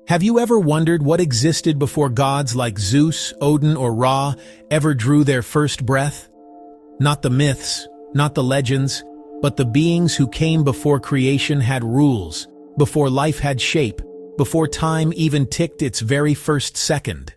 Have you ever wondered what existed before gods like Zeus, Odin, or Ra ever drew their first breath? Not the myths, not the legends, but the beings who came before creation had rules, before life had shape, before time even ticked its very first second.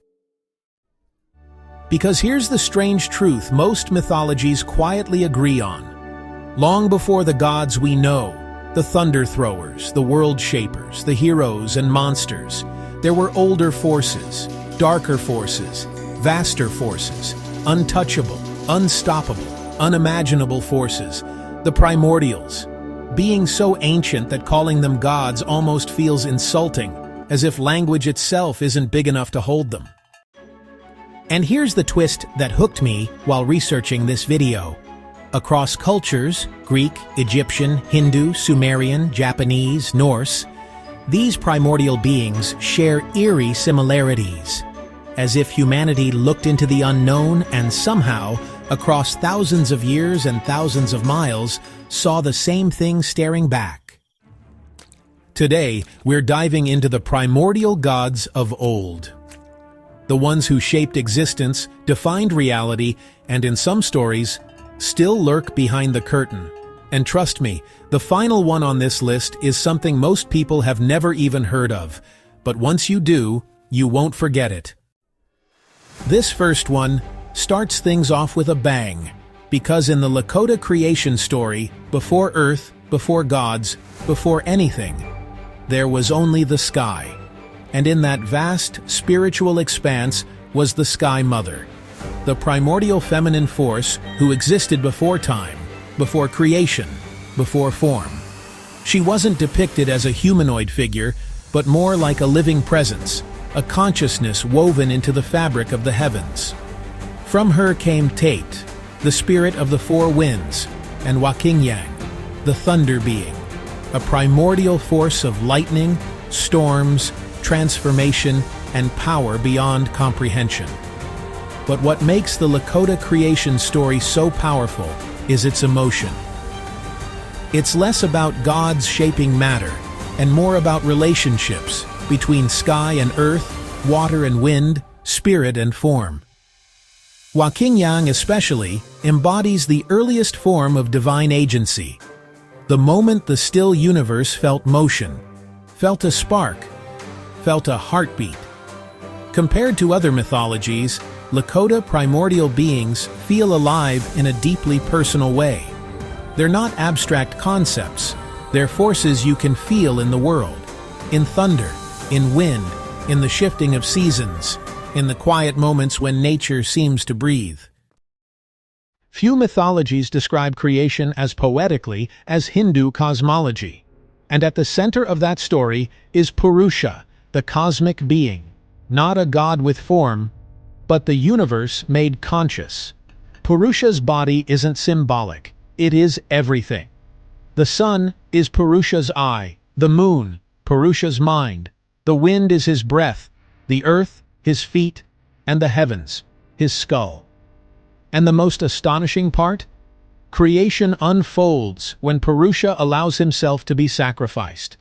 Because here's the strange truth most mythologies quietly agree on. Long before the gods we know, the thunder throwers, the world shapers, the heroes and monsters, there were older forces, darker forces, vaster forces, untouchable, unstoppable, unimaginable forces, the primordials, being so ancient that calling them gods almost feels insulting, as if language itself isn't big enough to hold them. And here's the twist that hooked me while researching this video. Across cultures, Greek, Egyptian, Hindu, Sumerian, Japanese, Norse, these primordial beings share eerie similarities, as if humanity looked into the unknown and somehow, across thousands of years and thousands of miles, saw the same thing staring back. Today, we're diving into the primordial gods of old. The ones who shaped existence, defined reality, and in some stories, still lurk behind the curtain. And trust me, the final one on this list is something most people have never even heard of, but once you do, you won't forget it. This first one starts things off with a bang, because in the Lakota creation story, before Earth, before gods, before anything, there was only the sky. And in that vast, spiritual expanse was the Sky Mother, the primordial feminine force who existed before time, before creation, before form. She wasn't depicted as a humanoid figure, but more like a living presence, a consciousness woven into the fabric of the heavens. From her came Tate, the spirit of the four winds, and Wakinyang, the thunder being, a primordial force of lightning, storms, transformation, and power beyond comprehension. But what makes the Lakota creation story so powerful is its emotion. It's less about gods shaping matter, and more about relationships between sky and earth, water and wind, spirit and form. Wakinyang especially embodies the earliest form of divine agency. The moment the still universe felt motion, felt a spark, felt a heartbeat. Compared to other mythologies, Lakota primordial beings feel alive in a deeply personal way. They're not abstract concepts, they're forces you can feel in the world, in thunder, in wind, in the shifting of seasons, in the quiet moments when nature seems to breathe. Few mythologies describe creation as poetically as Hindu cosmology. And at the center of that story is Purusha, the cosmic being, not a god with form, but the universe made conscious. Purusha's body isn't symbolic, it is everything. The sun is Purusha's eye, the moon, Purusha's mind, the wind is his breath, the earth, his feet, and the heavens, his skull. And the most astonishing part? Creation unfolds when Purusha allows himself to be sacrificed.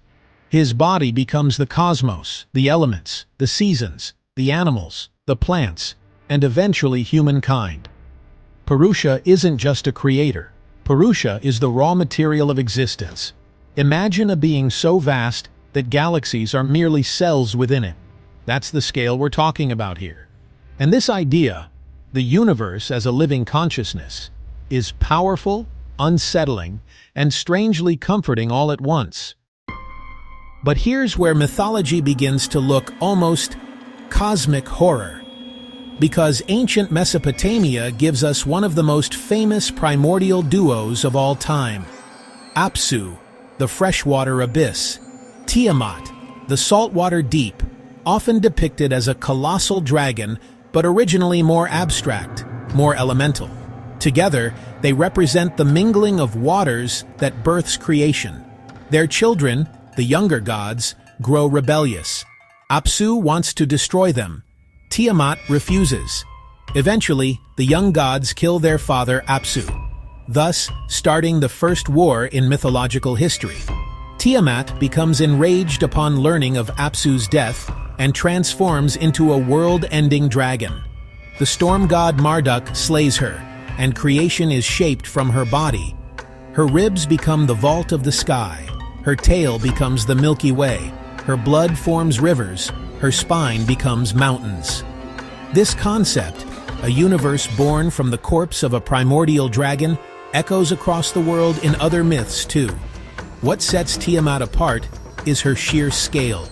His body becomes the cosmos, the elements, the seasons, the animals, the plants, and eventually humankind. Purusha isn't just a creator. Purusha is the raw material of existence. Imagine a being so vast that galaxies are merely cells within it. That's the scale we're talking about here. And this idea, the universe as a living consciousness, is powerful, unsettling, and strangely comforting all at once. But here's where mythology begins to look almost cosmic horror. Because ancient Mesopotamia gives us one of the most famous primordial duos of all time. Apsu, the freshwater abyss. Tiamat, the saltwater deep, often depicted as a colossal dragon, but originally more abstract, more elemental. Together, they represent the mingling of waters that births creation. Their children, the younger gods, grow rebellious. Apsu wants to destroy them. Tiamat refuses. Eventually, the young gods kill their father Apsu, thus starting the first war in mythological history. Tiamat becomes enraged upon learning of Apsu's death and transforms into a world-ending dragon. The storm god Marduk slays her, and creation is shaped from her body. Her ribs become the vault of the sky, her tail becomes the Milky Way, her blood forms rivers, her spine becomes mountains. This concept, a universe born from the corpse of a primordial dragon, echoes across the world in other myths too. What sets Tiamat apart is her sheer scale.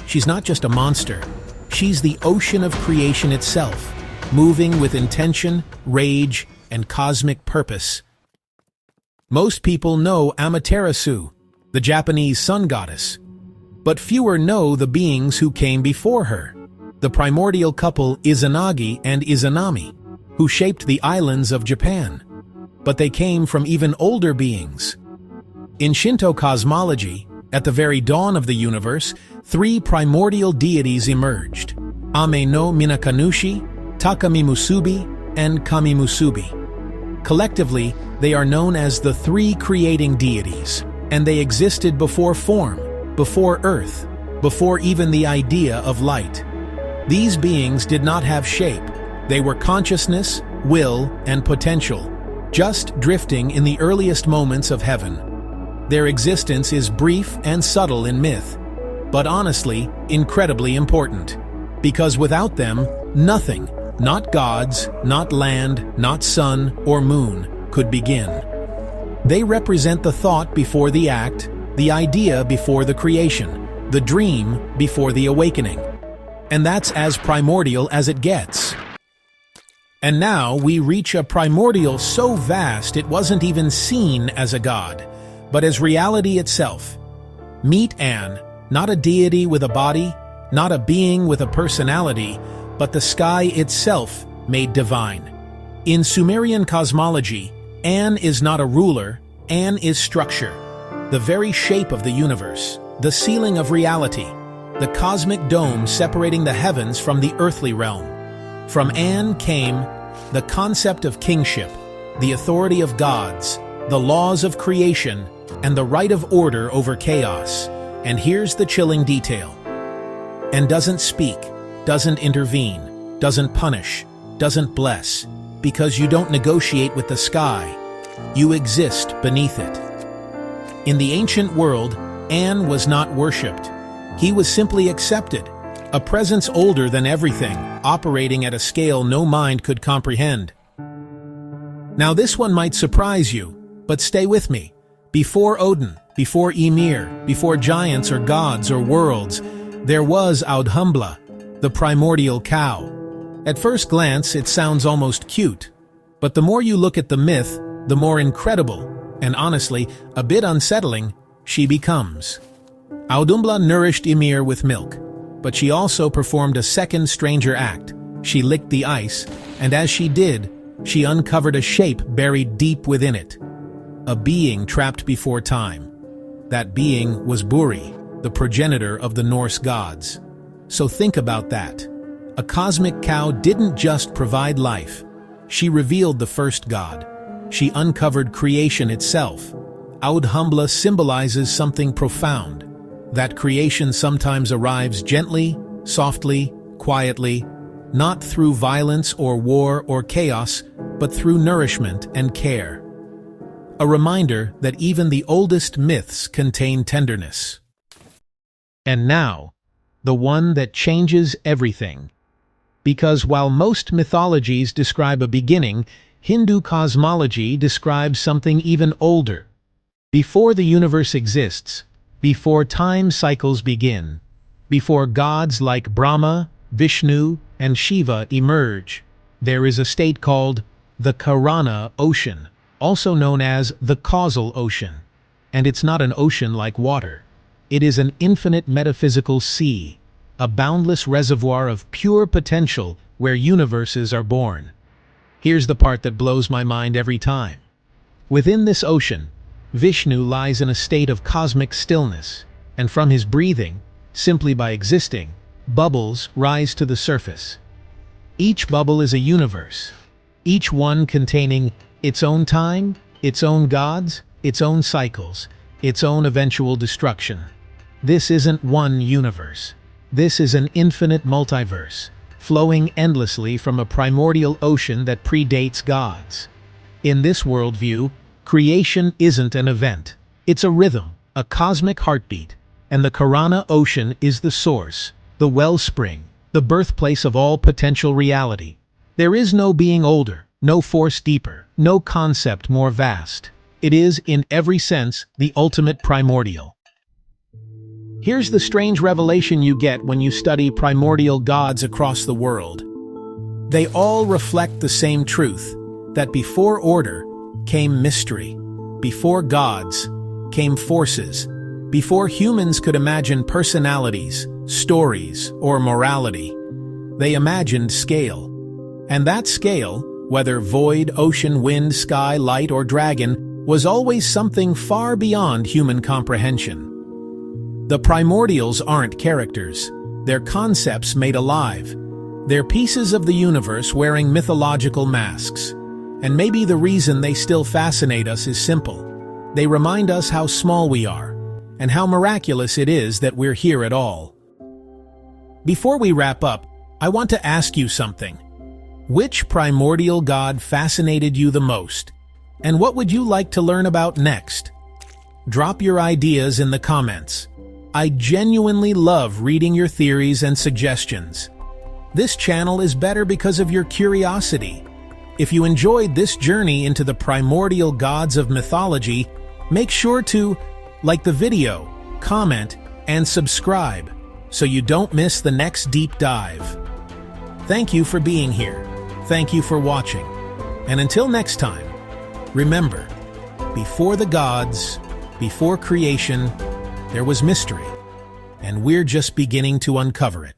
She's not just a monster, she's the ocean of creation itself, moving with intention, rage, and cosmic purpose. Most people know Amaterasu, the Japanese sun goddess, but fewer know the beings who came before her, the primordial couple Izanagi and Izanami, who shaped the islands of Japan. But they came from even older beings. In Shinto cosmology, at the very dawn of the universe, 3 primordial deities emerged: Ame no Minakanushi, Takami Musubi, and Kami Musubi. Collectively, they are known as the 3 creating deities, and they existed before form, before earth, before even the idea of light. These beings did not have shape. They were consciousness, will, and potential, just drifting in the earliest moments of heaven. Their existence is brief and subtle in myth, but honestly, incredibly important. Because without them, nothing, not gods, not land, not sun or moon, could begin. They represent the thought before the act, the idea before the creation, the dream before the awakening. And that's as primordial as it gets. And now we reach a primordial so vast it wasn't even seen as a god, but as reality itself. Meet An, not a deity with a body, not a being with a personality, but the sky itself made divine. In Sumerian cosmology, An is not a ruler, An is structure, the very shape of the universe, the ceiling of reality, the cosmic dome separating the heavens from the earthly realm. From An came the concept of kingship, the authority of gods, the laws of creation, and the right of order over chaos. And here's the chilling detail. And doesn't speak, doesn't intervene, doesn't punish, doesn't bless, because you don't negotiate with the sky. You exist beneath it. In the ancient world, An was not worshipped. He was simply accepted, a presence older than everything, operating at a scale no mind could comprehend. Now this one might surprise you, but stay with me. Before Odin, before Ymir, before giants or gods or worlds, there was Audhumbla, the primordial cow. At first glance, it sounds almost cute, but the more you look at the myth, the more incredible, and honestly, a bit unsettling, she becomes. Audhumbla nourished Ymir with milk, but she also performed a second stranger act. She licked the ice, and as she did, she uncovered a shape buried deep within it. A being trapped before time. That being was Buri, the progenitor of the Norse gods. So think about that. A cosmic cow didn't just provide life. She revealed the first god. She uncovered creation itself. Audhumbla symbolizes something profound. That creation sometimes arrives gently, softly, quietly, not through violence or war or chaos, but through nourishment and care. A reminder that even the oldest myths contain tenderness. And now, the one that changes everything. Because while most mythologies describe a beginning, Hindu cosmology describes something even older. Before the universe exists, before time cycles begin, before gods like Brahma, Vishnu, and Shiva emerge, there is a state called the Kāraṇa Ocean, also known as the causal ocean. And it's not an ocean like water. It is an infinite metaphysical sea, a boundless reservoir of pure potential where universes are born. Here's the part that blows my mind every time. Within this ocean, Vishnu lies in a state of cosmic stillness, and from his breathing, simply by existing, bubbles rise to the surface. Each bubble is a universe, each one containing its own time, its own gods, its own cycles, its own eventual destruction. This isn't one universe. This is an infinite multiverse, flowing endlessly from a primordial ocean that predates gods. In this worldview, creation isn't an event. It's a rhythm, a cosmic heartbeat, and the Kāraṇa Ocean is the source, the wellspring, the birthplace of all potential reality. There is no being older, no force deeper, no concept more vast. It is, in every sense, the ultimate primordial. Here's the strange revelation you get when you study primordial gods across the world. They all reflect the same truth, that before order came mystery, before gods came forces, before humans could imagine personalities, stories, or morality, they imagined scale. And that scale, whether void, ocean, wind, sky, light, or dragon, was always something far beyond human comprehension. The primordials aren't characters, they're concepts made alive. They're pieces of the universe wearing mythological masks. And maybe the reason they still fascinate us is simple. They remind us how small we are, and how miraculous it is that we're here at all. Before we wrap up, I want to ask you something. Which primordial god fascinated you the most? And what would you like to learn about next? Drop your ideas in the comments. I genuinely love reading your theories and suggestions. This channel is better because of your curiosity. If you enjoyed this journey into the primordial gods of mythology, make sure to like the video, comment, and subscribe so you don't miss the next deep dive. Thank you for being here. Thank you for watching. And until next time, remember, before the gods, before creation, there was mystery, and we're just beginning to uncover it.